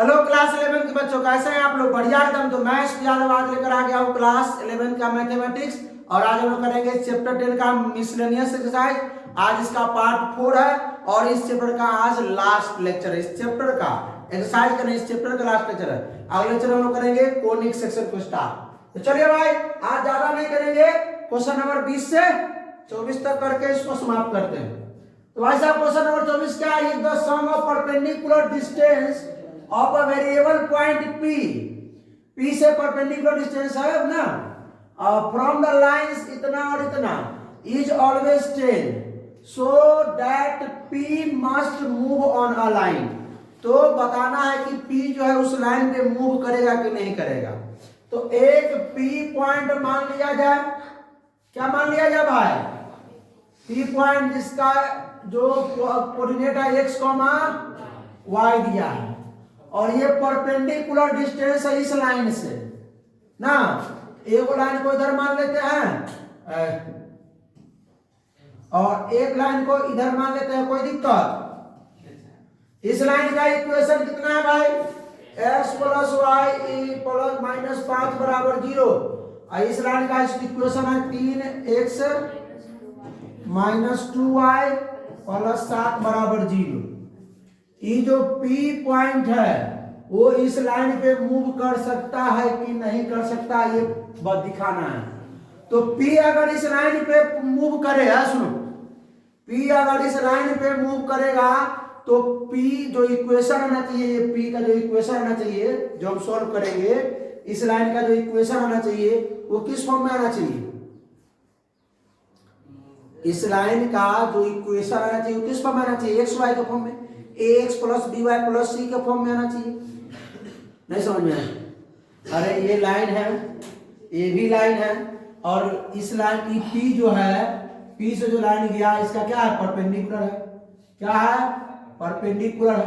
Hello class 11 के बच्चों, कैसे हैं आप लोग? बढ़िया एकदम। तो मैं यादव आज लेकर आ गया हूँ क्लास 11 का मैथमेटिक्स। और आज हम लोग करेंगे चैप्टर 10 का मिसलेनियस एक्सरसाइज। आज इसका पार्ट 4 है और इस चैप्टर का आज लास्ट लेक्चर है। इस चैप्टर का एक्सरसाइज का नहीं, इस चैप्टर का लास्ट लेक्चर है। अगले लेक्चर हम लोग करेंगे कोनिक सेक्शन को स्टार्ट। तो चलिए भाई, आज ज्यादा नहीं करेंगे, क्वेश्चन नंबर 20 से 24 तक करके इसको समाप्त करते हैं। तो भाई साहब, क्वेश्चन नंबर 24 क्या है? The sum of perpendicular distance of a variable point P, P से परपेंडिकुलर डिस्टेंस है ना, फ्रॉम द लाइंस इतना और इतना, is always 10, so that P must move on a line. तो बताना है कि P जो है उस लाइन पे मूव करेगा कि नहीं करेगा। तो एक P पॉइंट मान लिया जाए। क्या मान लिया जाए भाई? P पॉइंट जिसका जो कोऑर्डिनेट है x, y दिया है, और ये परपेंडिकुलर डिस्टेंस है इस लाइन से ना। एक लाइन को इधर मान लेते हैं और एक लाइन को इधर मान लेते हैं, कोई दिक्कत? इस लाइन का इक्वेशन कितना है भाई? x plus y plus minus 5 बराबर 0। और इस लाइन का इक्वेशन है 3x माइनस 2y प्लस 7 बराबर 0। ये जो P पॉइंट है वो इस लाइन पे मूव कर सकता है कि नहीं कर सकता, ये बस दिखाना है। तो P अगर इस लाइन पे मूव करेगा, सुनो, P अगर इस लाइन पे मूव करेगा तो P जो इक्वेशन आना चाहिए, ये P का जो इक्वेशन आना चाहिए जो हम सॉल्व करेंगे, इस लाइन का जो इक्वेशन आना चाहिए वो किस फॉर्म में आना चाहिए? इस लाइन का जो इक्वेशन आना चाहिए वो किस फॉर्म में आना चाहिए? एक्स वाई के फॉर्म में, ax plus B Y plus C के फॉर्म में आना चाहिए। नहीं समझ में आया? अरे ये लाइन है, ये भी लाइन है, और इस लाइन की P जो है, P से जो लाइन गया इसका क्या है? परपेंडिकुलर है। क्या है? परपेंडिकुलर है।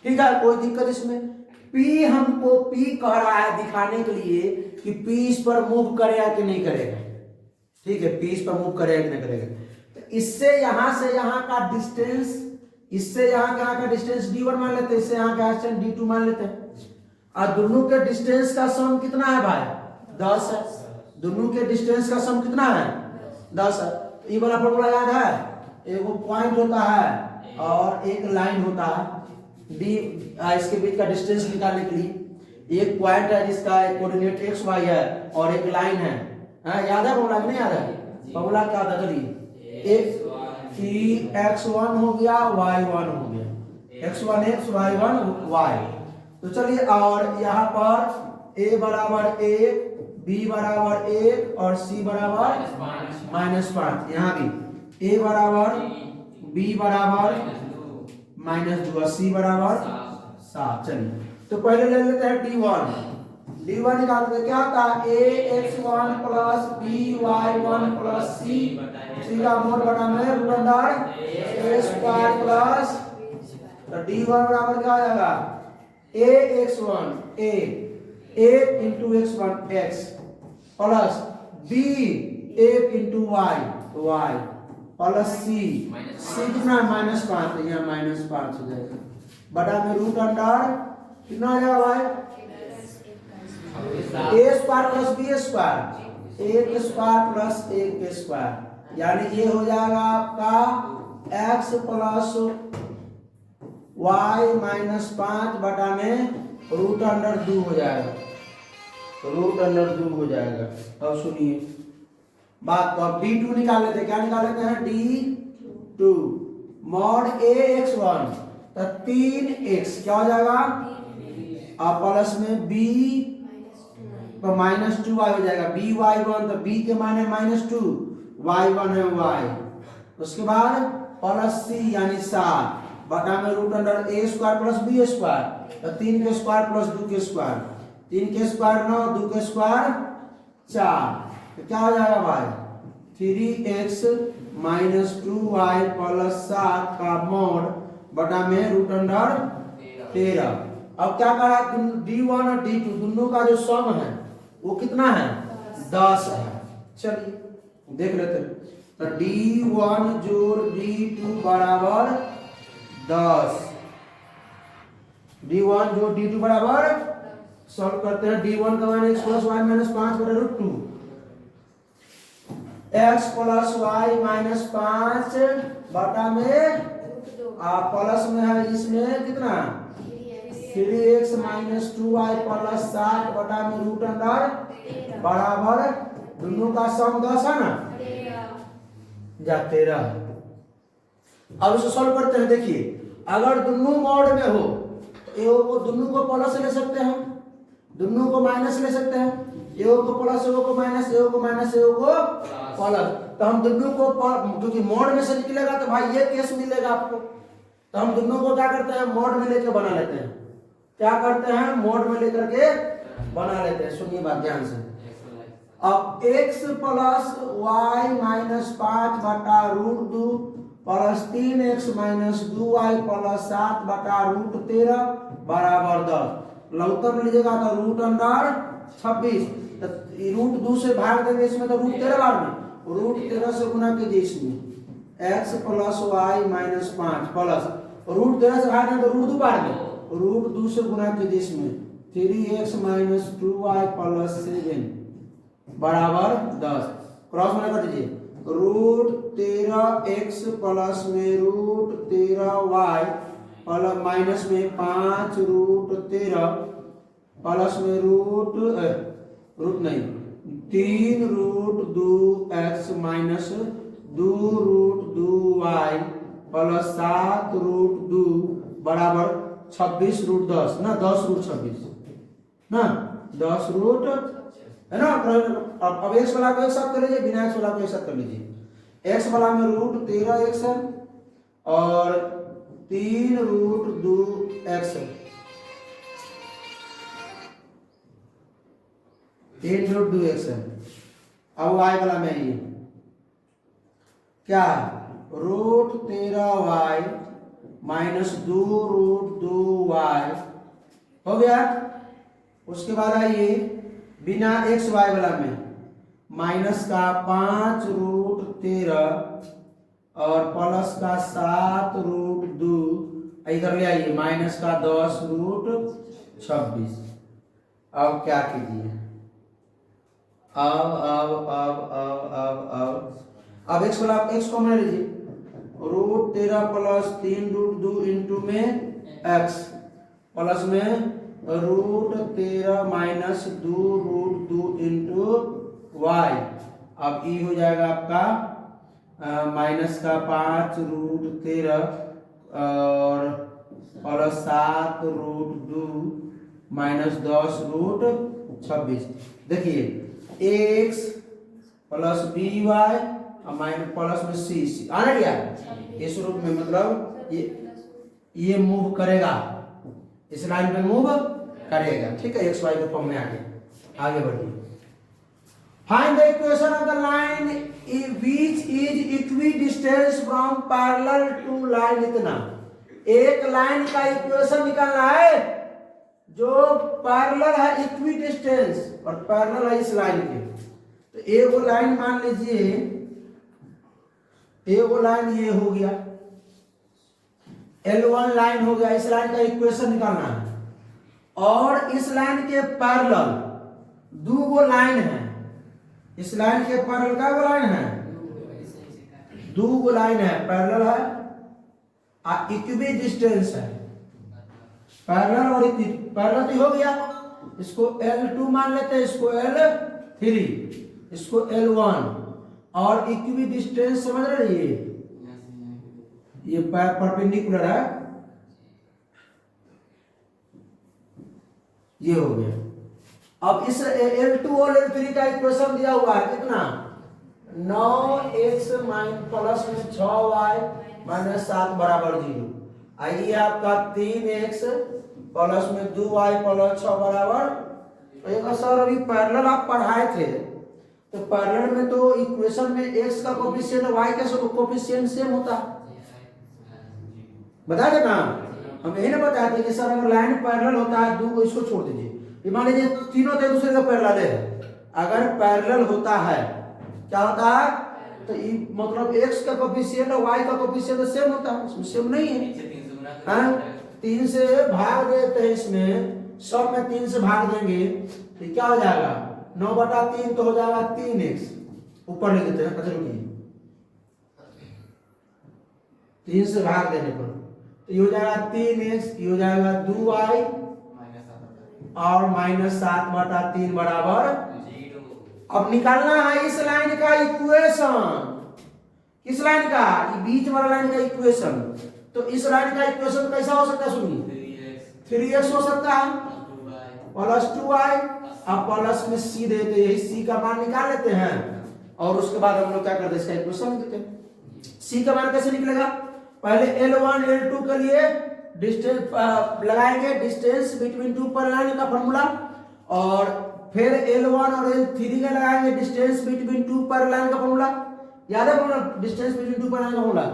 ठीक है, कोई दिक्कत इसमें? P हमको P कह रहा है दिखाने के लिए कि P इस पर मूव करेगा कि नहीं करेगा। ठीक है, P इस पर मूव करेगा कि नहीं करेगा। तो इससे यहां से यहां का डिस्टेंस, इससे यहाँ का डिस्टेंस d1 मान लेते हैं, इससे यहाँ का डिस्टेंस d2 मान लेते हैं। और दोनों के डिस्टेंस का सम कितना है भाई? 10 है। दोनों के डिस्टेंस का सम कितना है? 10 है। तो ये वाला फॉर्मूला याद है? एक पॉइंट होता है और एक लाइन होता है। d इसके बीच का डिस्टेंस निकालने के लिए एक पॉइंट है जिसका कोऑर्डिनेट x y है और एक लाइन है। याद है फॉर्मूला? नहीं याद है? फॉर्मूला क्या था? चलिए, एक कि x1 हो गया, y1 हो गया, x1 x y1 y। तो चलिए, और यहाँ पर a बराबर 1, b बराबर 1 और c बराबर -5। यहाँ भी a बराबर, b बराबर -2 और c बराबर 7। चलिए, तो पहले ले लेते हैं d1 निकालते हैं। क्या होता है? ax1 plus by1 plus c का मोड बना में root under a square plus, तो d1 बराबर क्या हो जाएगा? ax1 a into x1 x plus b 1 into y plus c कितना? -5। तो यहाँ -5 हो जाएगा, बड़ा में रूट अंडर कितना आ जाएगा भाई? a square plus b square, 1 square plus 1 square, यानी ये हो जाएगा आपका x प्लस y -5 बटा में रूट अंडर 2 हो जाएगा। रूट अंडर 2 हो जाएगा। अब सुनिए बात, तो अब d2 निकाल लेते हैं। क्या निकाल लेते हैं? d2 मॉड ax1, तो 3x क्या हो जाएगा? और प्लस में b तो -2y हो जाएगा। by1 तो b के माने -2, y1 है y। उसके बाद प्लस c यानी 7 बटा में root under a square plus b square, तो 3 के स्क्वायर प्लस 2 के स्क्वायर, 3 के स्क्वायर 9, 2 के स्क्वायर 4। तो क्या हो जाएगा भाई? 3x -2y प्लस 7 का मोड बटा में रूट अंडर 13। अब क्या करा? d1 और d2 दोनों का जो सम है वो कितना है? 10 है। चलिए देख लेते हैं। तो d1 जोड़ d2 बराबर 10, d1 जो d2 बराबर सॉल्व करते हैं d1 का मान x प्लस वाई माइनस 5 बटा root 2 x plus y minus 5 बटा में प्लस में है इसमें कितना 3x माइनस 2y प्लस 7 बटा में रूट अंडर बराबर दोनों का सम 10 है ना जा 13। अब इसको सॉल्व करते हैं। देखिए अगर दोनों मॉड में हो तो वो दोनों को प्लस ले सकते हैं, दोनों को माइनस ले सकते हैं, एगो को प्लस एगो को माइनस, एगो को माइनस एगो को प्लस। तो हम दोनों को क्योंकि मॉड में से निकलेगा तो भाई ये केस मिलेगा आपको, तो हम दोनों को क्या करते हैं मॉड में लेकर बना लेते हैं। क्या करते हैं मोड में लेकर के बना लेते हैं। सुनिए बात ध्यान से। अब x प्लस वाई माइनस 5 बटा root 2 plus 3x minus 2y plus 7 बटा रूट 13 बराबर 10। लघुत्तर में लीजिएगा तो रूट अंडर 26, तो रूट 2 से भाग देंगे इसमें तो रूट 13 बार में, रूट 13 से गुना कीजिए इसमें x plus y minus 5 plus root 13 से भाग देंगे तो रूट 2 बार में, रूट 2 से गुना कीजिए इसमें 3x माइनस 2y प्लस 7 बराबर 10। क्रॉस में कर दीजिए रूट 13x प्लस में रूट 13y प्लस माइनस में 5 रूट 13 प्लस में रूट नहीं 3 root 2x minus 2 root 2y plus 7 root 2 बराबर 26 रूट 10 ना 10 रूट 26 ना 10 रूट है ना। अब x वाला को एक साथ कर लीजिए, बिना x वाला को एक साथ कर लीजिए। x वाला में रूट 13x है और 3 रूट 2x है, 3 रूट 2x है। अब y वाला में ये क्या है root 13y minus 2 root 2y हो गया। उसके बाद आइए बिना x y वाला में माइनस का 5 रूट 13 और प्लस का 7 रूट 2 इधर ले आइए माइनस का 10 रूट 26। अब क्या कीजिए अब x वाला x को मान लीजिए रूट 13 प्लस 3 रूट 2 इंटू में x प्लस में root 13 minus 2 root 2 into y. अब ई हो जाएगा आपका माइनस का 5 रूट 13 और प्लस 7 रूट 2 माइनस 10 रूट 26। देखिए एक्स प्लस बी वाई और माइनस प्लस में सी आना क्या इस रूप में, मतलब ये मूव करेगा, इस लाइन पे मूव करेगा। ठीक है एक्स वाई के फॉर्म में आगे बढ़िए। Find the equation of the line which is equidistance from parallel to line. इतना एक लाइन का इक्वेशन निकालना है जो पैरेलल है इक्विडिस्टेंस और पैरेलल है इस लाइन के। तो एक लाइन मान लीजिए एक लाइन ये हो गया L1 लाइन हो गया, इस लाइन का इक्वेशन निकालना है। और इस लाइन के पैरेलल दो लाइन है, इस लाइन के पैरेलल क्या लाइन है दो लाइन है, पैरेलल है और इक्विडिस्टेंस है। पैरेलल और पैरेलल तो हो गया, इसको L2 मान लेते हैं, इसको L3, इसको L1 और इक्विडिस्टेंस समझ रहे ये परपेंडिकुलर है, ये हो गया। अब इस L2 और L3 का इक्वेशन दिया हुआ है कितना 9x प्लस में 6y माइनस 7 बराबर 0। आइए आपका 3x प्लस में 2y प्लस 6 बराबर। तो सर अभी पैरेलल आप पढ़ाए थे तो पैरेलल में तो इक्वेशन में x का कोफिशिएंट y का कोफिशिएंट सेम होता है, बता देना। हम यही ना बताते कि सर अगर लाइन पैरेलल होता है दो, इसको छोड़ दीजिए, मान लीजिए तीनों तो दूसरे का पैरेलल है। अगर पैरेलल होता है क्या होता है तो मतलब x का कोफिशिएंट और y का कोफिशिएंट सेम होता है, इसमें सेम नहीं है। 3 से भाग देते हैं, इसमें सब में 3 से भाग देंगे तो क्या हो जाएगा 9/3 तो हो जाएगा 3x। ऊपर लिख देते हैं, अच्छा रुकिए 3 से भाग देने पर तो ये हो जाएगा 3x, ये हो जाएगा 2y और -7/3 बराबर 0। अब निकालना है इस लाइन का इक्वेशन। किस लाइन का? ये बीच वाला लाइन का इक्वेशन। तो इस लाइन का इक्वेशन कैसा हो सकता है? सुनिए 3x हो सकता है प्लस 2y। अब प्लस में c देते हैं, c का मान निकाल लेते हैं और उसके बाद हम लोग क्या करते हैं, इसका इक्वेशन लिख देते हैं। c का मान कैसे निकलेगा? पहले L1 L2 के लिए डिस्टेंस लगाएंगे, डिस्टेंस बिटवीन टू पर लाइन का फॉर्मूला, और फिर L1 और L3 का लगाएंगे डिस्टेंस बिटवीन टू पर लाइन का फॉर्मूला। याद है फॉर्मूला डिस्टेंस बिटवीन टू पर लाइन का फॉर्मूला?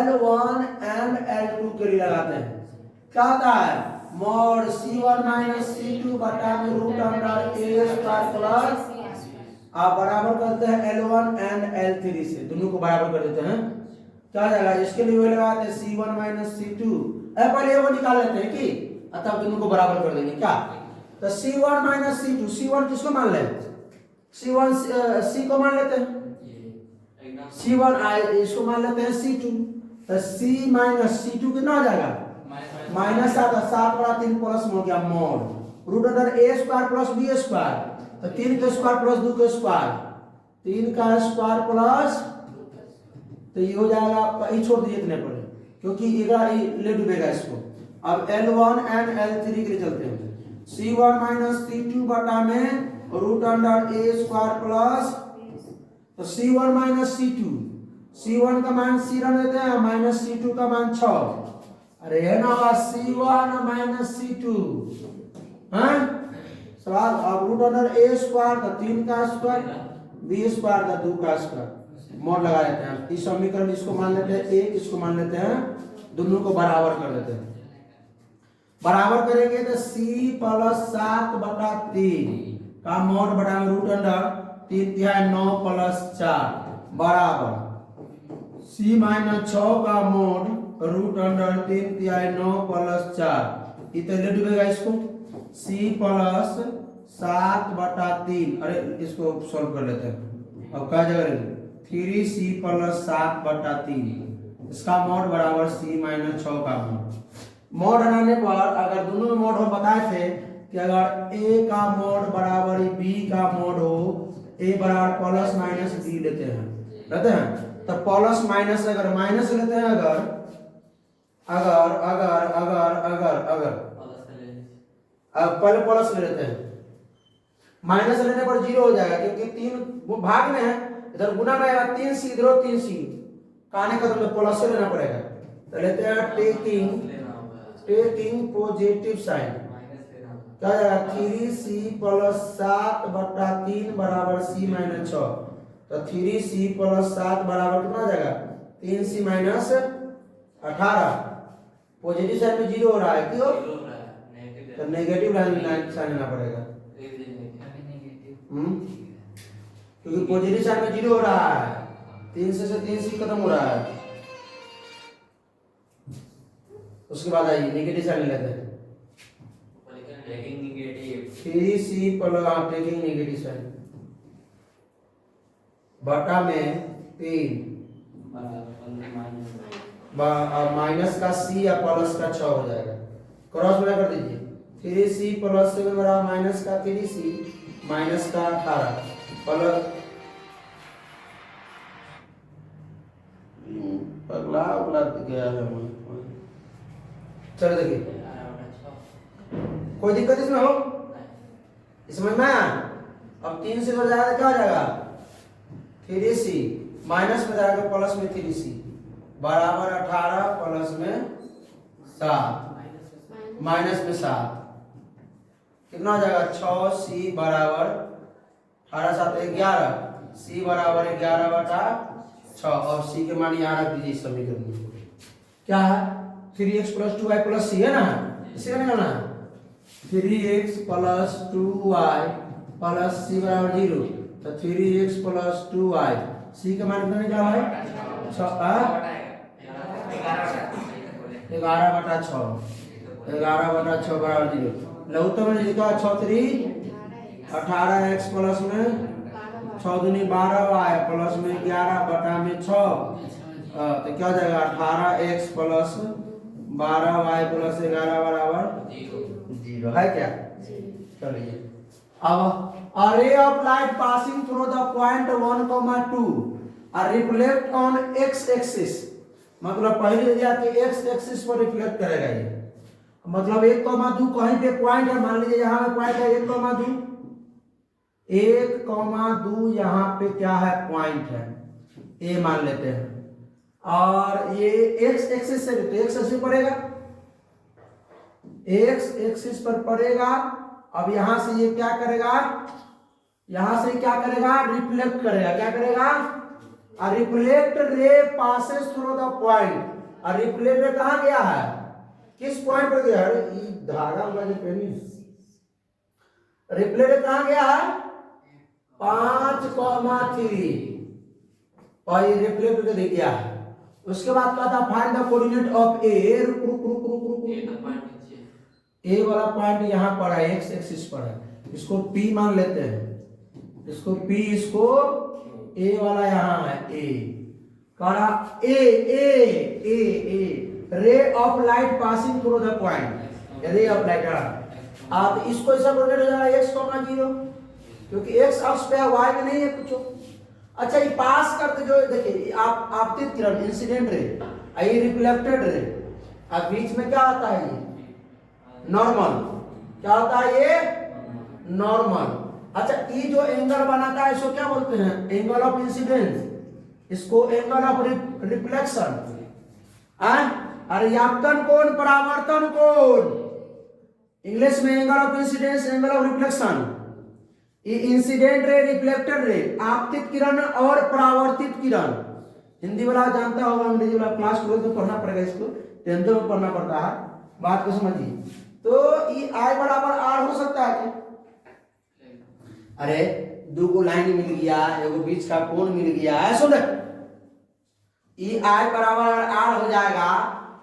L1 एंड L2 के लिए लगाते हैं। क्या होता है? mod C1 - C2 बटा में root under a square plus, आप बराबर करते हैं L1 एंड L3 से, दोनों को बराबर कर देते हैं। क्या जाएगा? इसके लिए वही लगाते हैं C1 - C2। पहले वो निकाल लेते हैं कि तब दोनों को बराबर कर देंगे। क्या? तो C1 - C2, C1 किसको मान ले? C1 C को मान लेते हैं, C1 इसको मान लेते हैं C2। तो C - C2 कितना हो जाएगा? -7/3 प्लस हो गया mod root under a square plus b square. तो 3 का स्क्वायर प्लस 2 का स्क्वायर, 3 का स्क्वायर प्लस, तो ये हो जाएगा, ये छोड़ दीजिए इतने पर क्योंकि ले डूबेगा इसको। अब L1 एंड L3 के लिए चलते हैं। C1 - C2 बटा में root under a square plus, तो C1 - C2, C1 का मान c रख देते हैं माइनस C2 का मान 6। अरे है ना C1 - C2, हाँ सवाल। अब रूट अंडर a स्क्वायर का 3 का स्क्वायर, b स्क्वायर का 2 का स्क्वायर, मोड लगा लेते हैं। इस समीकरण इसको मान लेते हैं 1, इसको मान लेते हैं, दोनों को बराबर कर देते हैं। बराबर करेंगे तो c + 7/3 का मोड बटा में रूट अंडर 3 9 + 4 बराबर c - 6 का मोड रूट अंडर 3 9 + 4। इतने ले डूबेगा इसको, c + 7/3। अरे इसको सॉल्व कर लेते हैं। अब क्या जगह 3c + 7/3, इसका मोड बराबर c - 6 का मोड बनाने पर अगर दोनों में मोड हो, बताए थे कि अगर a का मोड बराबर b का मोड हो, a बराबर प्लस माइनस b लेते हैं तो प्लस माइनस, अगर माइनस लेते हैं, अगर पहले प्लस ले लेते हैं, माइनस लेने पर 0 हो जाएगा क्योंकि 3 भाग में है, इधर गुना में आएगा 3c, इधर 3c, काने का तो प्लस से लेना पड़ेगा। तो लेते हैं टेकिंग पॉजिटिव साइन, क्या जाएगा 3c + 7/3 बराबर c - 6। तो 3c + 7 बराबर कितना हो जाएगा 3c - 18। पॉजिटिव साइन में 0 हो रहा है, क्यों? तो नेगेटिव लाइन साइन लेना पड़ेगा, क्योंकि पॉजिटिव साइन में 0 हो रहा है, 3 से 3c खत्म हो रहा है। उसके बाद आइए नेगेटिव साइन लेते हैं, 3c + टेकिंग नेगेटिव साइन बटा में 3 माइनस का c या प्लस का 6 हो जाएगा। क्रॉस गुणा कर दीजिए, 3c + 7 बराबर माइनस का 3c माइनस का 18 प्लस, अगला गया है। चलो देखिए, कोई दिक्कत इसमें हो? समझ में आया? अब 3 से जाएगा क्या हो जाएगा 3c, माइनस में जाएगा प्लस में 3c बराबर 18 प्लस में 7 माइनस में 7, कितना हो जाएगा 6c बराबर 18 7 11, c बराबर 11/6, और c के मान यहाँ रख दीजिए समीकरण में। क्या है 3x + 2y + c है ना, इसे निकालना है। 3x + 2y + c बराबर 0, तो 3x + 2y, c का मान कितना निकाला है 11/6 11/6 बराबर 0। लघुत्तम में लिखा 6 3 18x प्लस में 6 दूनी 12y प्लस में 11/6 तो क्या हो जाएगा 18x प्लस 12y प्लस 11 बराबर 0 है क्या? चलिए अब a ray of light passing through the point 1,2 are reflect on x axis, मतलब पहले दिया कि x एक्सिस पर रिफ्लेक्ट करेगा ये, मतलब 1,2 कहीं पे पॉइंट है, मान लीजिए यहाँ पे पॉइंट है 1,2 यहाँ पे क्या है पॉइंट है ए मान लेते हैं, और ये x एक्सिस से तो x एक्सिस पड़ेगा, x एक्सिस पर पड़ेगा। अब यहां से ये क्या करेगा, यहां से क्या करेगा रिफ्लेक्ट करेगा, क्या करेगा a reflect ray passes through the point, और रिफ्लेक्ट रे कहां गया है, किस पॉइंट पर गया है, ये धागा वाले पेनी रिफ्लेक्ट कहां गया है 5,3 और ये रिफ्लेक्ट दे दिया है। उसके बाद क्या था फाइंड द कोऑर्डिनेट ऑफ ए, ए वाला पॉइंट यहां पर है x एक्सिस पर है, इसको p मान लेते हैं, इसको p, इसको a वाला यहां है a, कहा a ray of light passing through the point, ray of light आप इसको ऐसा कोऑर्डिनेट हो जाएगा x, 0 क्योंकि x अक्ष पे है y में नहीं है कुछ। अच्छा ये पास करते जो देखिए आप आपतित किरण इंसिडेंट रे, ये रिफ्लेक्टेड रे, अब बीच में क्या आता है ये नॉर्मल, क्या होता है ये नॉर्मल। अच्छा ये जो एंगल बनाता है इसको क्या बोलते हैं एंगल ऑफ इंसिडेंस, इसको एंगल ऑफ रिफ्लेक्शन, और आपतन कोण परावर्तन कोण, इंग्लिश में angle of incidence angle of reflection. ये इंसिडेंट रे, रिफ्लेक्टेड रे, आपतित किरण और परावर्तित किरण, हिंदी वाला जानता होगा, अंग्रेजी वाला क्लास 12 में पढ़ना पड़ेगा, इसको 10th में पढ़ना पड़ता है, बात को समझिए। तो ये I बराबर R हो सकता है क्या? अरे दो को लाइन मिल गया, एगो बीच का कोण मिल गया है, सुन ये I बराबर R हो जाएगा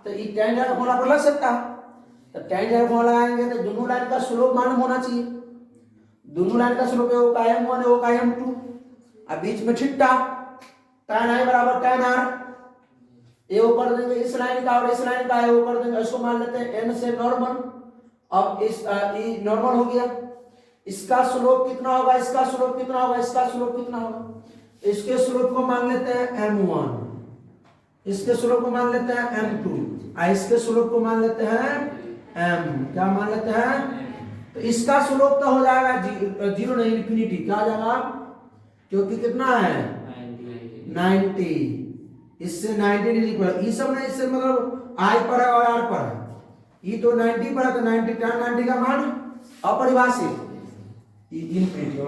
तो ये टेंजेंट फॉर्मूला पर लग सकता है, तो टेंजेंट फॉर्मूला लगाएंगे तो दोनों लाइन का स्लोप मालूम होना चाहिए, दोनों लाइन का स्लोप है वो का m1 है वो का m2, अब बीच में थीटा tan I बराबर tan R, ये वो कर देंगे इस लाइन का और इस लाइन का है वो कर देंगे, इसको मान लेते हैं n से नॉर्मल। अब इस ये नॉर्मल हो गया, इसका स्लोप कितना होगा, इसका स्लोप कितना होगा, इसका स्लोप कितना होगा, इसके स्लोप को मान लेते हैं m1, इसके स्लोप को मान लेते हैं m2, इसके स्लोप को मान लेते हैं m, क्या मान लेते हैं, तो इसका स्लोप तो हो जाएगा 0 नहीं इंफिनिटी, क्या हो जाएगा क्योंकि कितना है 90, इससे 90 डिग्री पर, ये सब नहीं, इससे मतलब I पर है और R पर है, ये तो 90 पर है तो 90 tan 90 का मान अपरिभाषित इंफिनिटी। अब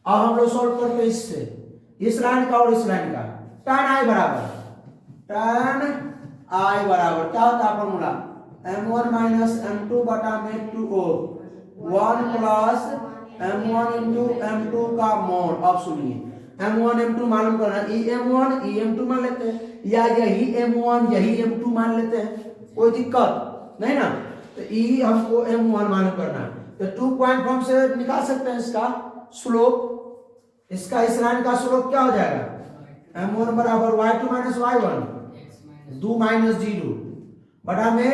हम लोग सॉल्व करते हैं इससे, इस लाइन का और इस लाइन का, tan I बराबर क्या होता है फॉर्मूला m1 माइनस m2 बटा में 2o 1 plus m1 into m2 का मोड। अब सुनिए m1 m2 मालूम करना, ई m1 ई m2 मान लेते हैं, या यही m1 यही m2 मान लेते हैं, कोई दिक्कत नहीं ना, तो ई हमको m1 मालूम करना है, तो 2 पॉइंट फॉर्म से निकाल सकते हैं इसका स्लोप, इसका इस लाइन का स्लोप क्या हो जाएगा m1 बराबर y2 माइनस y1 2 माइनस 0 बटा में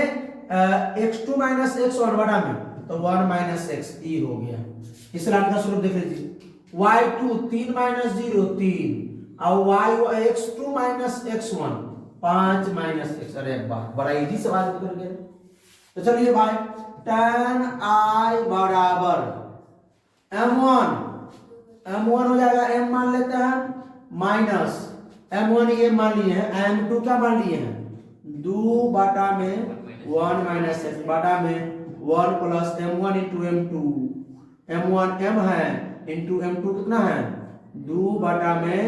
x2 माइनस x1 बटा में, तो 1 माइनस x ई हो गया। इस लाइन का स्लोप देख लीजिए y2 3 माइनस 0 3 और x2 minus x1 5 minus x, अरे वाह बड़ा इजी सवाल कर गया। तो चलिए भाई tan I बराबर m1 हो जाएगा m मान लेते हैं माइनस m1 ये मान लिए हैं, m2 क्या मान लिए हैं 2 बटा में 1 माइनस x बटा में 1 plus m1 into m2, m1 m है इंटू m2 कितना है 2 बटा में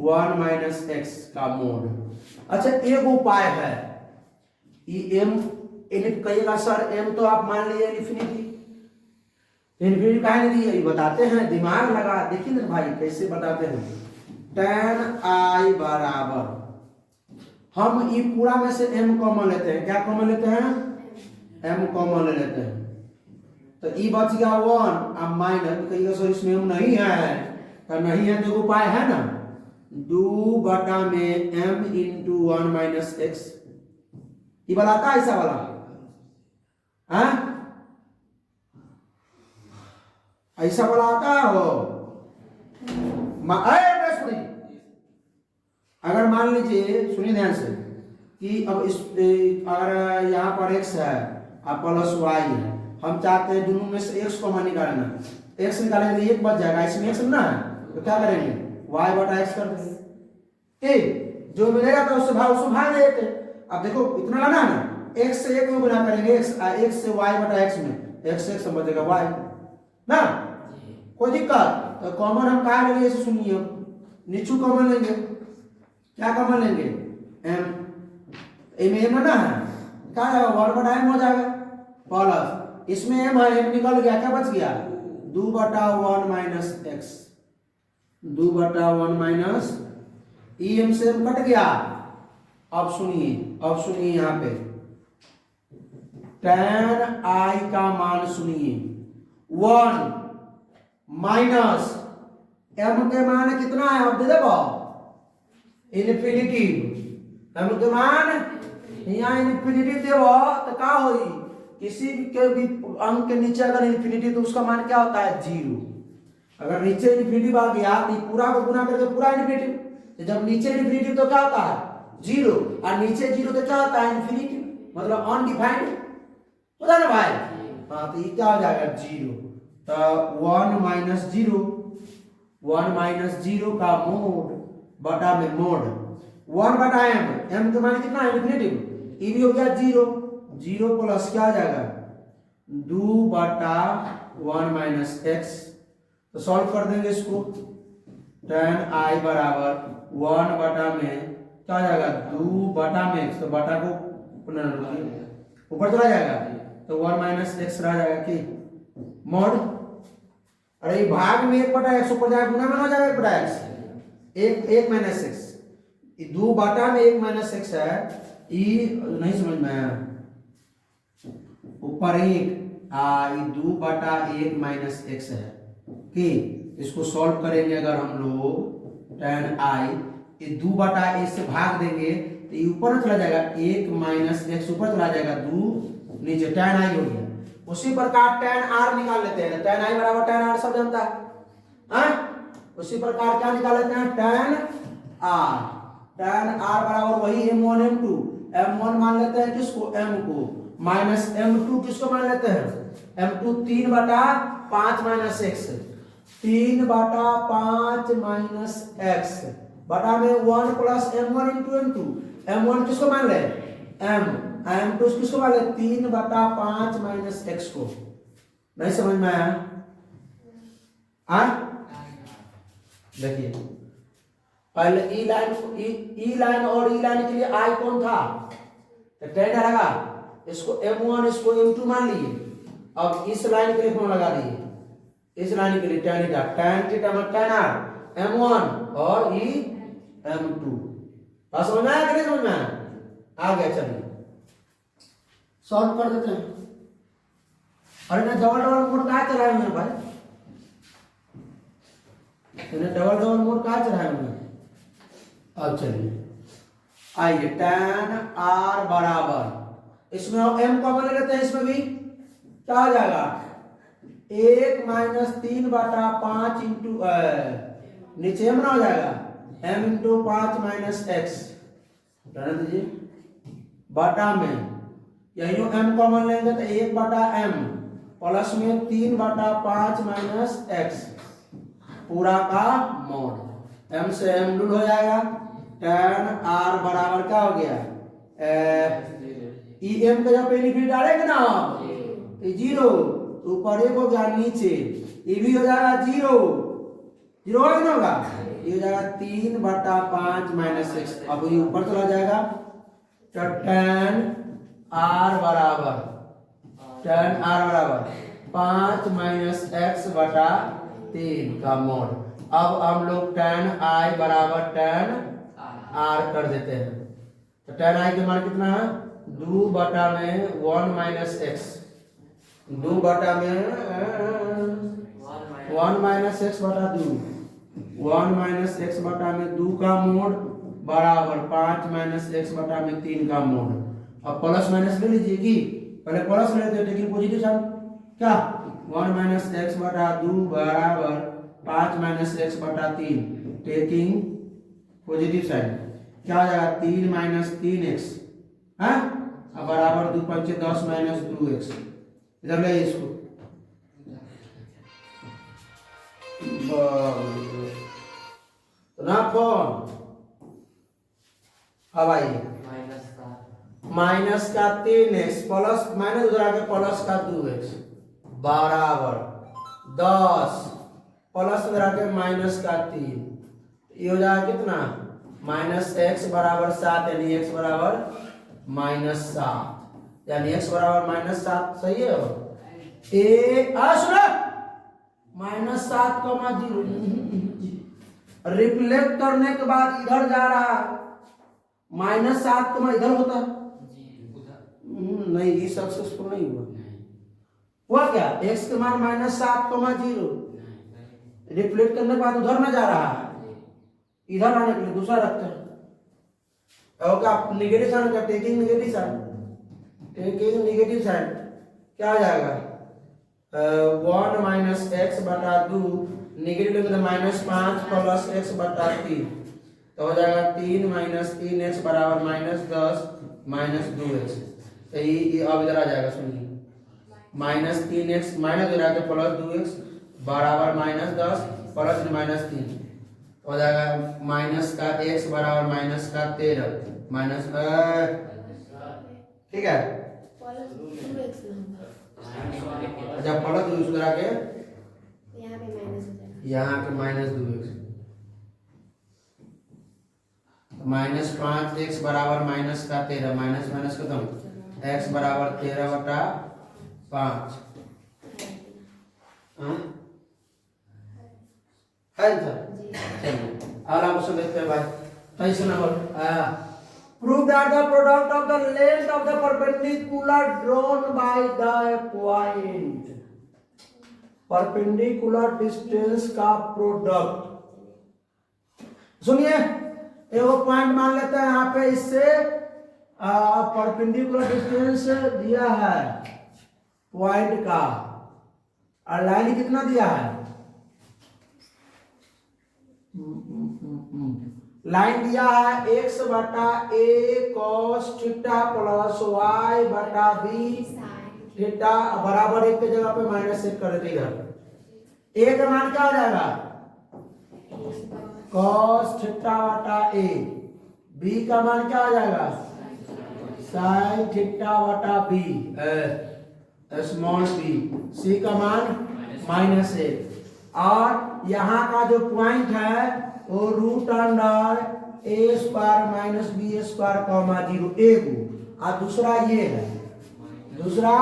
1 माइनस x का मोड। अच्छा एक उपाय है, ये m कहिएगा सर m तो आप मान लीजिए इन्फिनिटी, इन्फिनिटी कहा नहीं दिए, बताते हैं दिमाग लगा, देखिए ना भाई कैसे बताते हैं। tan I बराबर हम ये पूरा में से m कॉमन लेते हैं। क्या कॉमन लेते हैं? m कॉमन ले लेते हैं। तो ई बच गया 1 अब माइनस कहिएगा सर इसमें m नहीं है, तो नहीं है तो उपाय है ना, 2 बटा में m इंटू 1 माइनस एक्स। ये वाला आता है ऐसा वाला? हाँ ऐसा वाला आता हो? अगर मान लीजिए सुनिए ध्यान से कि अब इस अगर यहाँ पर x है और प्लस y है, हम चाहते हैं दोनों में से x कॉमन निकालना। x निकालेंगे एक बच जाएगा, इसमें x ना है तो क्या करेंगे y बटा x कर देंगे। ठीक, जो मिलेगा तो उससे भाग देते। अब देखो इतना लाना है ना, x से एक में गुना करेंगे x से y बटा x में x बचेगा y ना, कोई दिक्कत। तो कॉमन हम कहा लेंगे इसे सुनिए, नीचू कॉमन लेंगे। क्या कॉमन लेंगे? m में m ना है, क्या आएगा 1 बटा m हो जाएगा प्लस इसमें m है, m निकल गया, क्या बच गया 2 बटा 1 माइनस एक्स, 2 बटा 1 माइनस m से m कट गया। अब सुनिए यहाँ पे tan i का मान सुनिए 1 माइनस m के मान कितना है आप दे देखो इन्फिनिटी। m के मान यहाँ इन्फिनिटी देवो तो क्या होगी, किसी के भी अंक के नीचे अगर इन्फिनिटी तो उसका मान क्या होता है 0। अगर नीचे इन्फिनिटी आ गया तो पूरा को गुना करके पूरा इन्फिनिटी, तो जब नीचे इन्फिनिटी तो क्या होता है 0 और नीचे 0 तो क्या होता है इन्फिनिटी, मतलब अनडिफाइंड होता है ना भाई। हाँ तो ये क्या हो जाएगा 0, तो 1 माइनस 0, 1 माइनस 0 का मोड बटा में मोड 1 बटा m का मान कितना है इन्फिनिटी, ये भी हो गया 0 प्लस क्या आ जाएगा 2 बटा 1 माइनस एक्स। तो सॉल्व कर देंगे इसको, tan i बराबर 1 बटा में क्या आ जाएगा 2 बटा में x, तो बटा को ऊपर चला जाएगा तो 1 माइनस एक्स रह जाएगा कि मोड। अरे भाग में 1 बटा एक्स ऊपर जाएगा, गुना में हो जाएगा 1 बटा एक्स, 1 माइनस एक्स, 2 बटा में 1 माइनस एक्स है, ये नहीं समझ में आया, ऊपर 1 2 बटा 1 माइनस एक्स है कि इसको सॉल्व करेंगे अगर हम लोग tan i, ये 2 बटा a से भाग देंगे तो ये ऊपर चला जाएगा 1 माइनस एक्स ऊपर चला जाएगा 2 नीचे tan i हो गया। उसी प्रकार tan r निकाल लेते हैं, tan i बराबर tan r सब जानता है हाँ? उसी प्रकार क्या निकाल लेते हैं tan r बराबर वही m1 m2, m1 मान लेते हैं किसको m को, माइनस m2 किसको मान लेते हैं m2 3 बटा 5 माइनस एक्स, 3 बटा 5 माइनस एक्स बटा में 1 plus m1 into m2, m1 किसको मान ले m2 किसको मान ले 3 बटा 5 माइनस एक्स को। नहीं समझ में आया? देखिए पहले ई लाइन और ई लाइन के लिए आई कौन था तो tan लगा, इसको m1 इसको m2 मान लिए। अब इस लाइन के लिए कौन लगा दिए, इस लाइन के लिए tan थीटा में tan r m1 और ई m2। बस समझ में आया कि नहीं समझ में आया? आ गया, चलिए सॉल्व कर देते हैं। अरे ना डबल मोड कहाँ चलाए हुए भाई, डबल मोड कहाँ चलाए हुए। अब चलिए आइए tan r बराबर इसमें m कॉमन ले लेते हैं, इसमें भी क्या आ जाएगा 1 माइनस 3 बटा 5 इंटू नीचे m ना हो जाएगा m इंटू 5 माइनस एक्स, रहने दीजिए बटा में यही m कॉमन लेंगे तो 1 बटा m प्लस में 3 बटा 5 माइनस एक्स पूरा का मोड, m से m दूर हो जाएगा, tan r बराबर क्या हो गया ई m का जब बेनिफिट डालेंगे ना आप 0, ऊपर 1 हो गया नीचे ये भी हो जाएगा 0 होगा ना होगा, ये हो जाएगा 3 बटा 5 माइनस एक्स। अब ये ऊपर चला जाएगा तो tan r बराबर 5 माइनस एक्स बटा 3 का मोड। अब हम लोग tan i बराबर tan r कर देते हैं, तो tan i के मान कितना है 2 बटा में 1 माइनस एक्स, 2 बटा में 1 माइनस एक्स बटा 2, 1 माइनस एक्स बटा में 2 का मोड बराबर 5 माइनस एक्स बटा में 3 का मोड। अब प्लस माइनस ले लीजिए कि पहले प्लस लेते हैं लेकिन पॉजिटिव साइन क्या 1 माइनस एक्स बटा 2 बराबर 5 माइनस एक्स बटा 3 टेकिंग पॉजिटिव साइन क्या हो जाएगा 3 माइनस 3x है अब बराबर 2 पंचे 10 माइनस 2x। इधर ले इसको ना फोन अब आइए माइनस का 3x प्लस माइनस उधर आके प्लस का 2x बराबर 10 प्लस उधर आके माइनस का 3 ये हो जाएगा कितना माइनस x बराबर 7 यानी x बराबर माइनस 7 यानी x बराबर माइनस 7 सही है। सुनो माइनस 7,0 रिफ्लेक्ट करने के बाद इधर जा रहा माइनस 7 इधर होता नहीं ये सक्सेसफुल नहीं हुआ क्या x के मान माइनस 7,0 रिफ्लेक्ट करने के बाद उधर में जा रहा है इधर आने के लिए दूसरा रखते हैं और क्या नेगेटिव साइन क्या टेकिंग नेगेटिव साइन क्या आ जाएगा 1 माइनस एक्स बटा 2 नेगेटिव लेंगे माइनस 5 प्लस एक्स बटा 3 तो हो जाएगा 3 माइनस 3x बराबर माइनस 10 माइनस 2x। तो ये अब इधर आ जाएगा सुनिए माइनस 3x माइनस इधर आके प्लस 2x बराबर माइनस 10 प्लस माइनस 3 हो जाएगा माइनस का x बराबर माइनस का 13 माइनस ठीक है जब प्लस 2 उधर आके यहाँ पे माइनस 2x माइनस 5x बराबर माइनस का 13 माइनस माइनस खत्म x बराबर 13 बटा 5 है सर चलिए अगला क्वेश्चन देखते हैं भाई 23 number prove that the product of the length of the perpendicular drawn by the point perpendicular distance का प्रोडक्ट सुनिए एगो पॉइंट मान लेते हैं यहाँ पे इससे परपेंडिकुलर डिस्टेंस दिया है पॉइंट का और लाइन कितना दिया है लाइन दिया है x बटा a cos theta plus y बटा b थीटा बराबर 1 के जगह पे माइनस 1 कर देते इधर a का मान क्या हो जाएगा cos थीटा बटा a b का मान क्या हो जाएगा sin थीटा बटा b स्मॉल b c का मान माइनस 1 और यहाँ का जो पॉइंट है वो root under a square minus b square comma 0 एक और दूसरा ये है दूसरा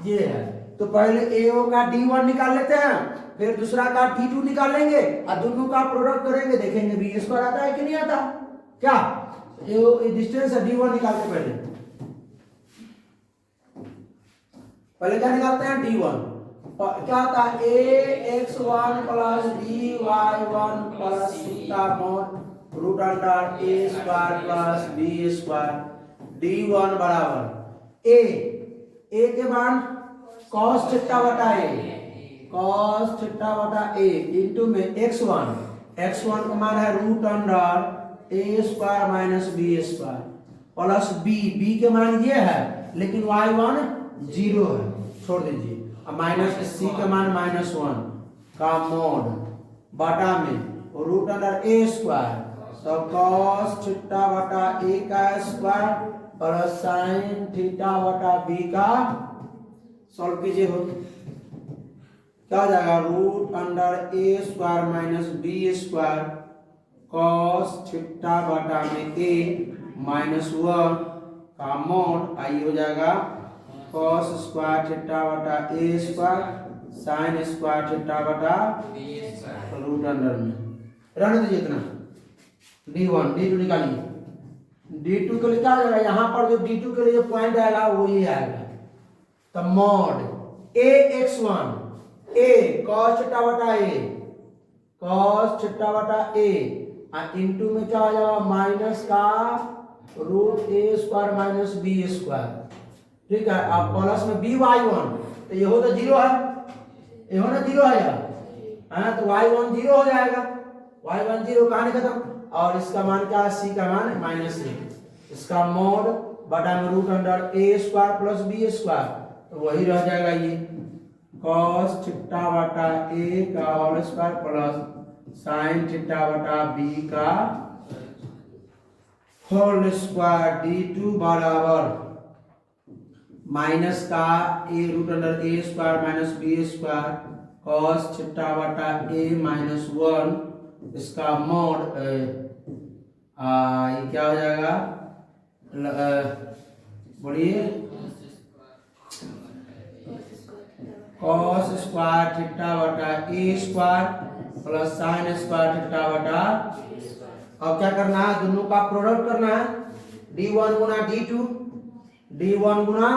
ये है तो पहले AO का D1 निकाल लेते हैं फिर दूसरा का D2 निकाल लेंगे और दोनों का प्रोडक्ट करेंगे देखेंगे b स्क्वायर आता है कि नहीं आता क्या AO डिस्टेंस है D1 निकालते पहले क्या निकालते हैं D1 क्या आता है ax1 plus by1 plus theta mod root under a square plus b square d1 बराबर a के मान cos थीटा बटा a cos थीटा बटा a इनटू में x1 का मान है root under a square minus b square plus b के मान ये है लेकिन y1 0 है छोड़ दीजिए माइनस सी का मान -1 का मोड बटा में रूट अंडर a स्क्वायर तो cos थीटा बटा a का स्क्वायर प्लस sin थीटा बटा b का सॉल्व कीजिए हो क्या हो जाएगा root under a square minus b square cos theta बटा में a -1 का मोड आई हो जाएगा cos स्क्वायर थीटा बटा a square sin square theta बटा रूट अंडर में रहने दीजिए इतना d1 d2 निकालिए D2 के लिए क्या हो जाएगा, यहाँ पर जो D2 के लिए जो पॉइंट आएगा वो ये आएगा। तो mod AX1 A cos theta बटा A cos थीटा बटा A इंटू में क्या हो जाएगा माइनस का root A square minus B square. ठीक है, अब प्लस में BY1 तो ये हो तो जीरो है, ये हो ना जीरो है यार, है तो Y1 जीरो हो जाएगा, Y1 जीरो कहानी खत्म। और इसका मान क्या है, C का मान माइनस A, इसका मॉड बटा में root under A square plus B square, तो वही रह जाएगा ये cos थीटा बटा A का whole square plus sin theta बटा B का होल स्क्वायर। D2 बराबर माइनस का A root under A square minus B square cos theta बटा A माइनस 1, इसका मॉड ये क्या हो जाएगा, बोलिए cos स्क्वायर थीटा बटा A square plus sin square theta बटा। अब क्या करना है, दोनों का प्रोडक्ट करना है, D1 गुना D2, D1 गुना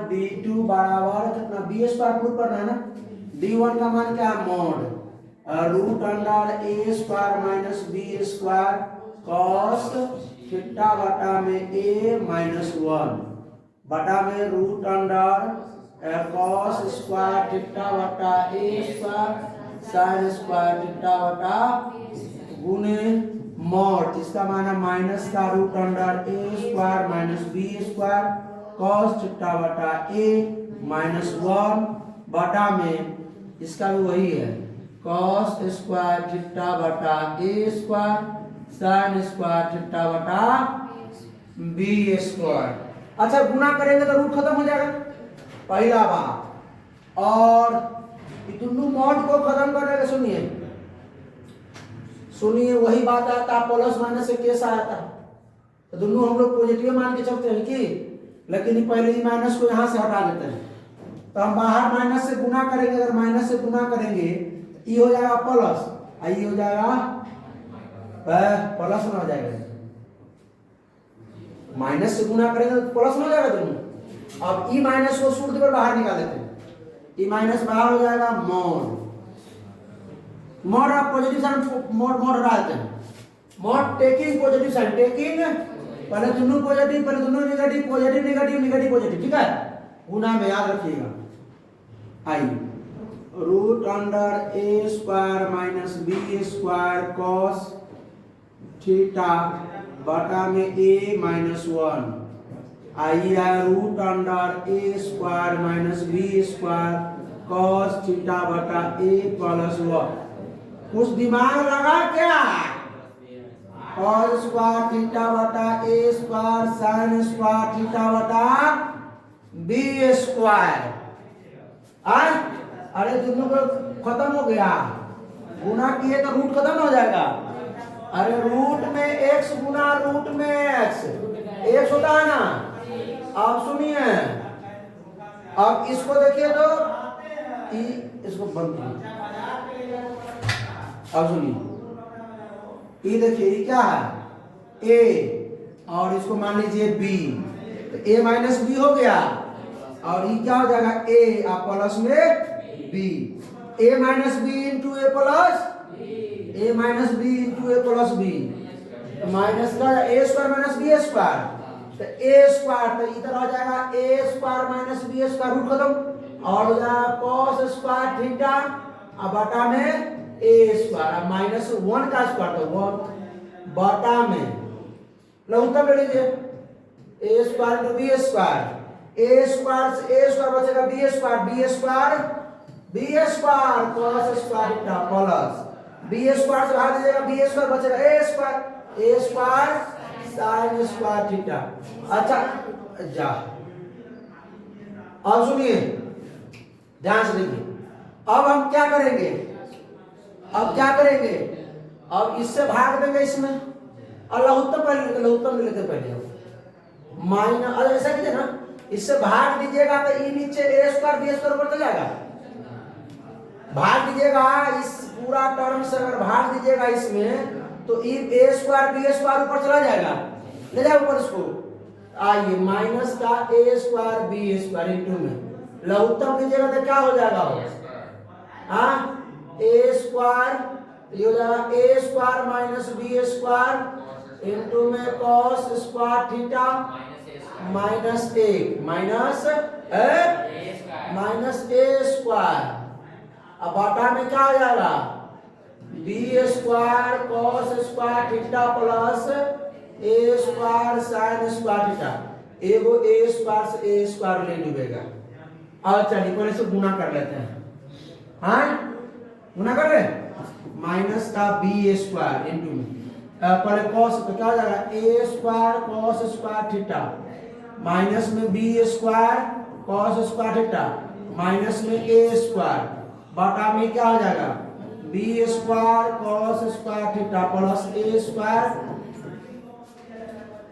D2 बराबर कितना B स्क्वायर प्रूव करना है ना। D1 का मान क्या है, mod root under A square minus B square cos theta बटा में A माइनस 1 बटा में root under cos square theta बटा A square sin square theta बटा गुने मॉड, इसका मान है माइनस का root under A square minus B square cos theta बटा A माइनस 1 बटा में इसका भी वही है cos स्क्वायर थीटा बटा A square sin square theta बटा B स्क्वायर। अच्छा, गुना करेंगे तो रूट खत्म हो जाएगा पहला बात, और दोनों मॉड को खत्म करने के सुनिए वही बात आता है, प्लस माइनस से कैसा आता है, तो दोनों हम लोग पॉजिटिव मान के चलते हैं कि, लेकिन पहले ही माइनस को यहाँ से हटा देते हैं, तो हम बाहर माइनस से गुना करेंगे, अगर माइनस से गुना करेंगे ये हो जाएगा प्लस, ये हो जाएगा प्लस में हो जाएगा, माइनस से गुना करेंगे तो प्लस में हो जाएगा दोनों। अब ई माइनस को सूत्र पर बाहर निकाल देते हैं, ई माइनस बाहर हो जाएगा मॉड, मॉड आप पॉजिटिव साइन मॉड हटाते हैं, mod taking positive sign, taking पहले दोनों पॉजिटिव, पहले दोनों negative, positive negative negative positive, ठीक है, गुना में याद रखिएगा। आई root under A square minus B square cos theta बटा में A माइनस 1, आइए root under A square minus B square cos theta बटा A प्लस 1। कुछ दिमाग लगा क्या, cos स्क्वायर थीटा बटा A square sin square theta बटा B स्क्वायर। अरे दोनों को खत्म हो गया, गुना किए तो रूट खत्म हो जाएगा। अरे रूट में x गुना रूट में x होता है ना। अब सुनिए, अब इसको देखिए तो इसको बंद कीजिए, अब सुनिए ये देखिए ये क्या है a और इसको मान लीजिए b, तो a माइनस बी हो गया, और ये क्या हो जाएगा a आप प्लस में b, a minus B into A plus a minus B into A plus B, minus का a square minus B square, तो a स्क्वायर तो इधर आ जाएगा a square minus B square root खत्म, और हो जाएगा cos स्क्वायर थीटा अब बटा में a स्क्वायर, अब माइनस 1 का स्क्वायर तो 1 बटा में लघुत्तम ले लीजिए a square into B square, a square से a स्क्वायर बचेगा b square cos square theta plus b square से भाग दीजिएगा b स्क्वायर बचेगा a square sin square theta. अच्छा जा, अब सुनिए ध्यान से देखिए, अब हम क्या करेंगे, अब इससे भाग देंगे इसमें, और लघुत्तम ले लेते पहले माइनस, ऐसा कीजिए ना, इससे भाग दीजिएगा तो ये नीचे a स्क्वायर बी स्क्वायर ऊपर चल जाएगा, भाग दीजिएगा इस पूरा टर्म से, अगर भाग दीजिएगा इसमें तो ए स्क्वायर बी स्क्वायर ऊपर चला जाएगा, ले जाओ ऊपर इसको। आइए माइनस का A square B square into में लघुत्तम कीजिएगा तो क्या हो जाएगा, हाँ ए स्क्वायर, ये हो जाएगा A square minus B square into में cos square theta minus A square. अब बटा में क्या हो जाएगा, B square cos square theta plus A square sine square theta, एगो ए स्क्वायर से ए स्क्वायर ले डूबेगा। और चलिए पहले से गुना कर लेते हैं, हाँ गुना कर रहे माइनस का बी स्क्वायर इंटू में पहले कॉस तो क्या हो जाएगा A square cos square theta minus में B square cos square theta minus में ए स्क्वायर बटा में क्या हो जाएगा B square cos square theta plus A square.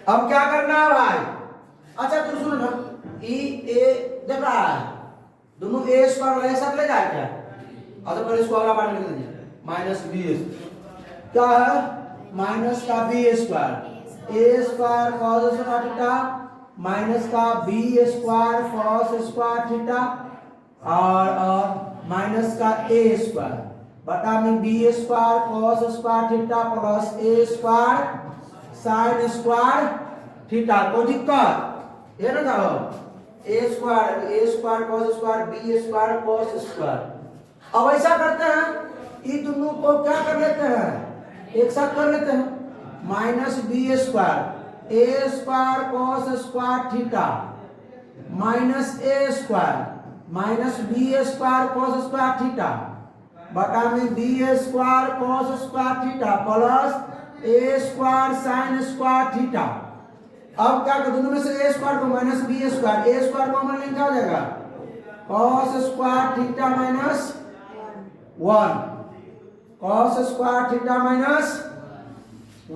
अब क्या करना है भाई, अच्छा तू सुन ना, ई ए देख रहा है दोनों ए स्क्वायर ले साथ ले जाए क्या, अच्छा पहले इसको अगला बार लिख दीजिए माइनस बी क्या है माइनस का B square A square cos square theta minus का B square cos square theta और माइनस का ए स्क्वायर बटा में B square cos square theta plus A square sine square theta. कोई दिक्कत ये ना था, A square cos square B square cos square. अब ऐसा करते हैं ये दोनों को क्या कर लेते हैं एक साथ कर लेते हैं minus B square A square cos square theta minus A square minus B square cos square theta बटा में B square cos square theta plus A square sine square theta. अब क्या कर दोनों में से ए स्क्वायर को minus B square A square common लेंगे क्या हो जाएगा cos square theta minus 1 cos square theta minus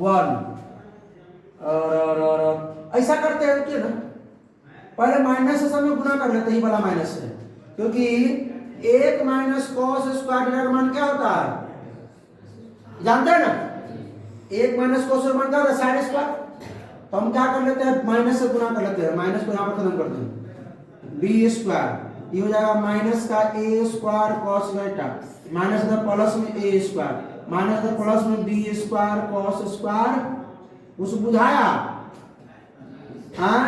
1 और ऐसा करते हैं कि ना पहले माइनस से सब गुना कर लेते हैं वाला माइनस से, क्योंकि एक माइनस कॉस स्क्वायर थीटा का मान क्या होता है जानते हैं ना, एक माइनस कॉस का मान क्या होता है साइन स्क्वायर। तो हम क्या कर लेते हैं माइनस से गुना कर लेते हैं, माइनस को यहाँ पर खत्म करते हैं बी स्क्वायर ये हो जाएगा माइनस का A square cos theta minus का प्लस में ए स्क्वायर माइनस का प्लस में बी स्क्वायर कॉस स्क्वायर। उस बुझाया हाँ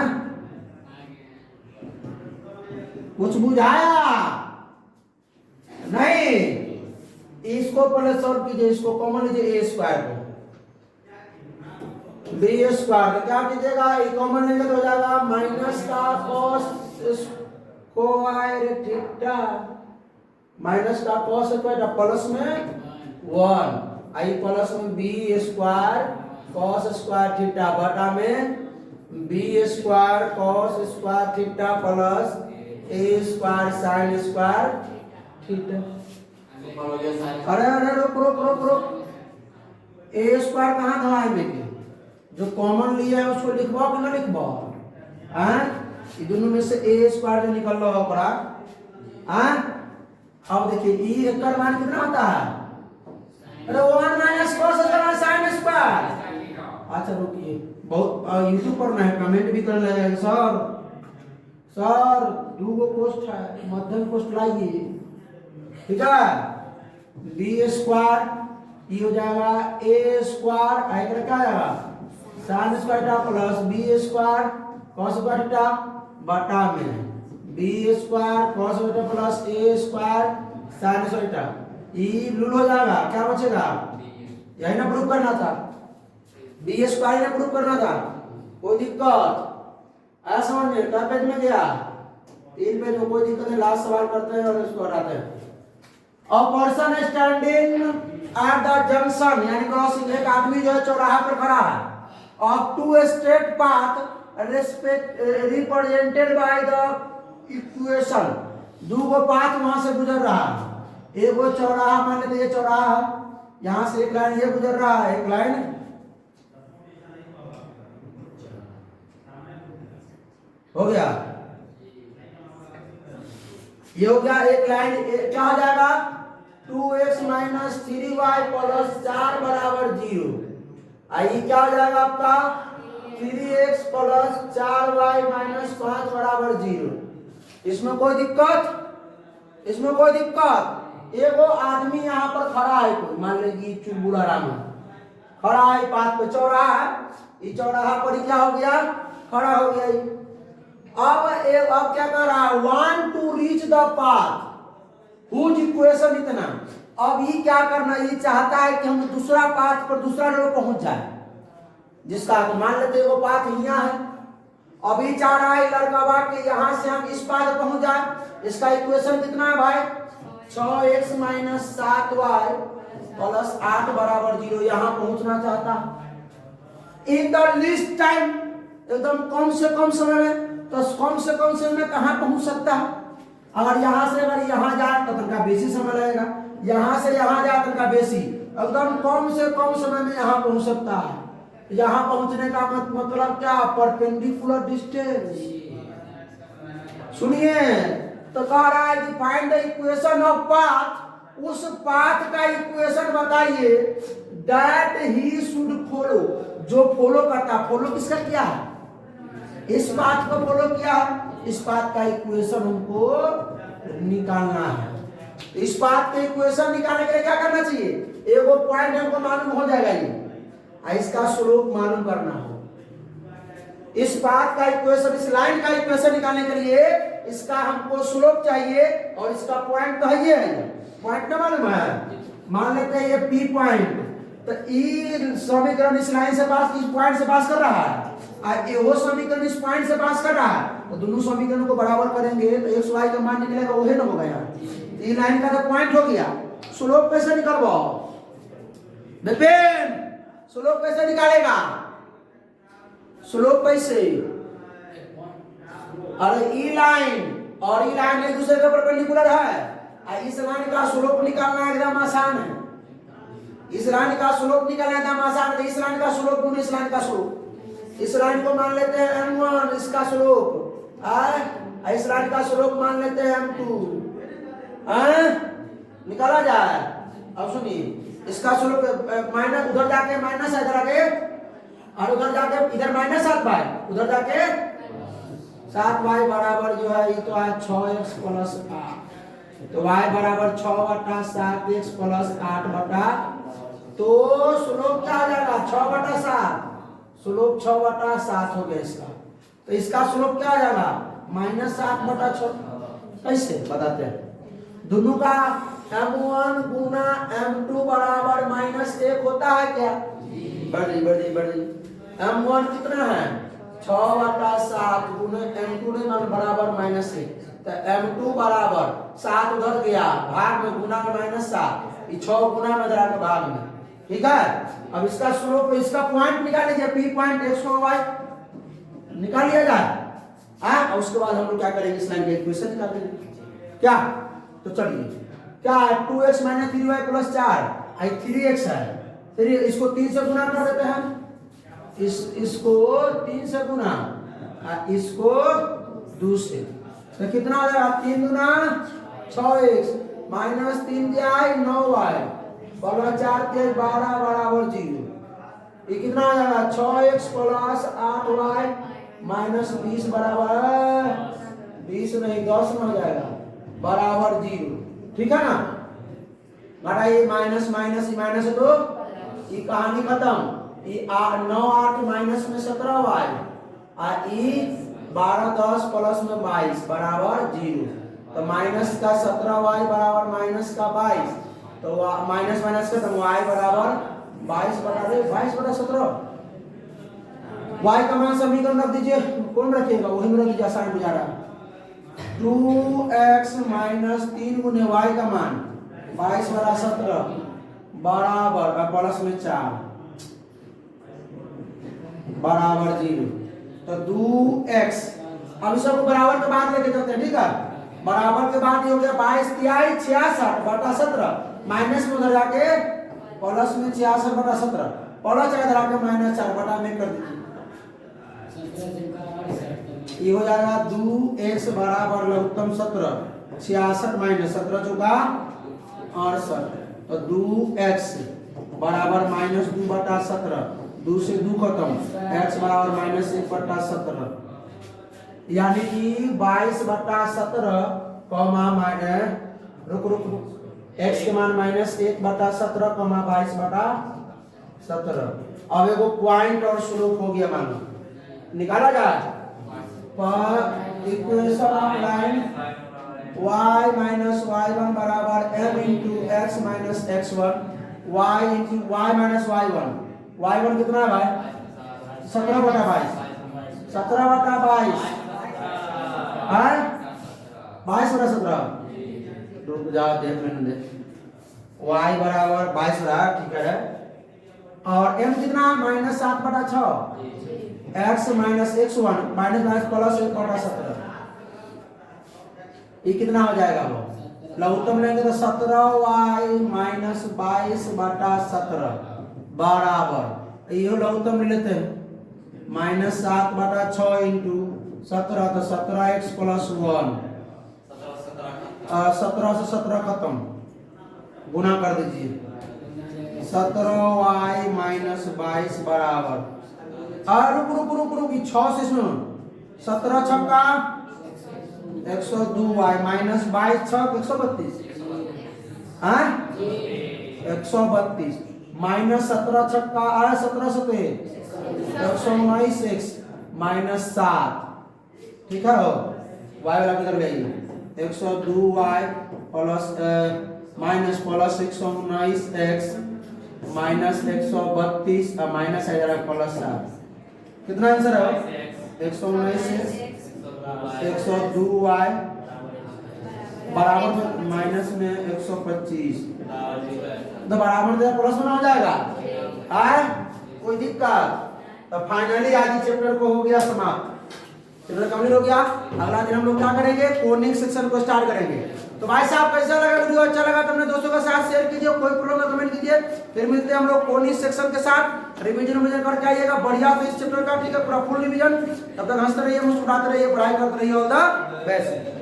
कुछ बुझाया नहीं, इसको पहले सॉल्व कीजिए, इसको कॉमन लीजिए ए स्क्वायर को बी स्क्वायर क्या कीजिएगा ये कॉमन लेंगे तो हो जाएगा माइनस का कॉस स्क्वायर थीटा माइनस का कॉस स्क्वायर प्लस में 1 आई प्लस में B square cos square theta बटा में B square cos square theta plus A square sine square theta. अरे रुक ए स्क्वायर कहाँ था है बेटे, जो कॉमन लिया है उसको लिखवाओ कि ना लिखवाओ, ये दोनों में से ए स्क्वायर जो निकल रहा होगा अब देखिए ई एक का मान कितना होता है अरे 1 minus cos square sine square. अच्छा रुकिए बहुत यूट्यूब पर ना कमेंट भी कर लेगा सर 2 पोस्ट है मध्यम पोस्ट लाइए ठीक है। बी स्क्वायर ये हो जाएगा ए स्क्वायर आएगा क्या आएगा sine square theta plus B square cos square theta बटा में B square cos square theta plus A square sine square theta. ये लूल हो जाएगा क्या बचेगा यही ना प्रूव करना था, बी स्क्वायर ने प्रूव करना था। कोई दिक्कत आया समझ में क्या पेज में गया 3 पेज में कोई दिक्कत नहीं, लास्ट सवाल करते हैं और इसको हटाते हैं। A person standing at the junction यानी क्रॉसिंग एक आदमी जो है चौराहा पर खड़ा है of 2 straight path represented by the equation 2 go path वहां से गुजर रहा है, एक वो चौराहा मान लेते ये चौराहा है यहां से एक लाइन ये गुजर रहा है एक लाइन हो गया ये हो गया एक लाइन क्या हो जाएगा 2x - 3y + 4 = 0 आई क्या हो जाएगा आपका 3x प्लस 4y माइनस 5 बराबर 0। इसमें कोई दिक्कत, इसमें कोई दिक्कत। एगो आदमी यहाँ पर खड़ा है, कोई मान लीजिए चुलबुला राम खड़ा है, पाथ पे चौराहा है, ये चौराहा पर क्या हो गया, खड़ा हो गया। अब क्या कर रहा है, want to reach the path whose equation इतना। अब ये क्या करना, ये चाहता है कि हम दूसरा पाथ पर दूसरा जगह पहुंच जाए, जिसका मान लेते हैं वो पाथ यहाँ है। अभी चाह रहा है लड़का बा कि यहाँ से हम इस पाथ पहुंच जाए। इसका इक्वेशन कितना है भाई, 6x माइनस 7y प्लस 8 बराबर 0। यहाँ पहुंचना चाहता इन द लीस्ट टाइम, एकदम कम से कम समय में। तो कम से कम समय में कहाँ पहुंच सकता है, अगर यहाँ से अगर यहाँ जाए तो तनका बेसी समय लगेगा, यहाँ से यहाँ जाए तनका बेसी, एकदम कम से कम समय में यहाँ पहुंच सकता है। यहाँ पहुंचने का मतलब क्या, परपेंडिकुलर डिस्टेंस। सुनिए, तो कह रहा है कि find the equation of path, उस पाथ का इक्वेशन बताइए दैट ही शुड फॉलो, जो फॉलो करता। फॉलो किसका किया है, इस पाथ को फॉलो किया है। इस पाथ का इक्वेशन हमको निकालना है। इस पाथ के इक्वेशन निकालने के लिए क्या करना चाहिए, एगो पॉइंट हमको मालूम हो जाएगा, ये इसका स्लोप मालूम करना हो। इस पाथ का इक्वेशन, इस लाइन का इक्वेशन निकालने के लिए इसका हमको स्लोप चाहिए, और इसका पॉइंट तो है, ये पॉइंट ना मालूम है, मान लेते हैं ये पी पॉइंट। तो ये समीकरण इस लाइन से पास, इस पॉइंट से पास कर रहा है, और ये वो समीकरण इस पॉइंट से पास कर रहा है। तो दोनों समीकरणों को बराबर करेंगे तो एक्स वाई का मान निकलेगा, वो है ना हो गया। ये लाइन का तो पॉइंट हो गया। स्लोप कैसे निकालवाओ बेपेन, स्लोप कैसे निकालेगा, स्लोप कैसे, अरे ई लाइन और ई लाइन एक दूसरे के परपेंडिकुलर है। इस लाइन का स्लोप निकालना एकदम आसान है, इस लाइन का स्लोप निकालना एकदम आसान है। इस लाइन का स्लोप गुना इस लाइन का स्लोप, इस लाइन को मान लेते हैं m1, इसका स्लोप इस लाइन का स्लोप मान लेते हैं m2, निकाला जाए। अब सुनिए, इसका स्लोप माइनस, उधर जाके माइनस है, इधर आके, और उधर जाके इधर माइनस 7y, उधर जाके 7y बराबर जो है ये तो है 6x प्लस 8। तो y बराबर 6 बटा 7x प्लस 8 बटा, तो स्लोप क्या आ जाएगा 6 बटा 7, स्लोप 6 बटा 7 हो गया इसका। तो इसका स्लोप क्या आ जाएगा माइनस 7 बटा 6। कैसे बताते हैं, दोनों का m1 गुना m2 बराबर माइनस 1 होता है क्या, बढ़ी m1 कितना है 6 बटा 7 गुना m2 नहीं बराबर माइनस 1। तो m2 बराबर 7 उधर गया भाग में, गुना में माइनस 7, ये 6 गुना में जाकर भाग में, ठीक है। अब इसका स्लोप, इसका पॉइंट निकाल लीजिए, पी पॉइंट x और y निकाल लिया जाए। और उसके बाद हम लोग क्या करेंगे, इस लाइन का इक्वेशन निकाल लेंगे क्या। तो चलिए, क्या है 2x minus 3y plus 4, 3x है, फिर इसको 3 से गुना कर देते हैं, इसको 3 से गुना, इसको 2 से, तो कितना हो जाएगा 3 गुना 6x माइनस 3 जाए 9y प्लस 4 के 12 बराबर 0। ये कितना हो जाएगा 6x प्लस 8y माइनस 20 बराबर 20 नहीं 10 में हो जाएगा बराबर 0, ठीक है ना। बड़ा ये माइनस माइनस माइनस, तो ये कहानी खत्म। ये 9 8 माइनस में 17y, और ये 12 10 प्लस में 22 बराबर 0। तो माइनस का 17y बराबर माइनस का 22, तो माइनस माइनस का y बराबर 22 बटा 17। y का मान समीकरण रख दीजिए, कौन रखिएगा वही में रख दीजिए, आसान गुजारा। 2x माइनस 3 गुने y का मान 22 बटा 17 बराबर प्लस में 4 बराबर 0। तो 2x, अब इस सबको बराबर के बाद लेके चलते हैं, ठीक है। बराबर के बाद ये हो गया 22 तिहाई 66 बटा 17, माइनस में उधर जाके प्लस में 66 बटा 17, प्लस इधर आके माइनस 4 बटा में कर दीजिए। ये हो जाएगा 2x बराबर लघुत्तम 17, 66 माइनस 17 चौका 68, तो 2x बराबर माइनस 2 बटा 17 2 से 2 खत्म, x बराबर -1/17, यानी कि 22/17 कॉमा रुक x के मान -1/17 कॉमा 22/17। अब एगो पॉइंट और स्लोप हो गया, मानो निकाला जाए पर equation of line y minus y1 बराबर m into x minus x1 y into y minus y1। y1 कितना है भाई? 17/22, 17/22 है 22/17। रुक जाओ देख लेने दे। y बराबर 22 रहा, ठीक है। और m कितना? -7/6, x minus x1 minus plus 1/17। ये कितना हो जाएगा? वो लघुत्तम लेंगे तो 17y माइनस 22/17 बराबर, ये लघुत्तम ले लेते हैं, -7/6 इंटू 17 तो 17x प्लस 1, 17 से 17 खत्म, गुना कर दीजिए, 17y माइनस 22 बराबर, रुक 6 से सुनो, 17 छक्का 102y माइनस 22 छक 132, 132 माइनस 17 छक्का 17 सते 119x माइनस 7, ठीक है हो, y वाला किधर जाइए, 102y plus minus plus 119x minus 132 minus है जरा प्लस 7, कितना आंसर है? 119x 102y बराबर में माइनस में 125, तो बराबर में प्लस में हो जाएगा, कोई दिक्कत? तो फाइनली आज चैप्टर को हो गया समाप्त, चैप्टर कंप्लीट हो गया। अगला दिन हम लोग क्या करेंगे? कोनिंग सेक्शन को स्टार्ट करेंगे। तो भाई साहब कैसा लगा वीडियो? अच्छा लगा तो अपने दोस्तों के साथ शेयर कीजिए, कोई प्रॉब्लम है कमेंट कीजिए। फिर मिलते हैं हम लोग कोनिंग सेक्शन के साथ, रिवीजन करके आइएगा बढ़िया से इस चैप्टर का, ठीक है, पूरा फुल रिवीजन। तब तक हंसते रहिए, मुस्कुराते रहिए, पढ़ाई करते रहिए। All the best.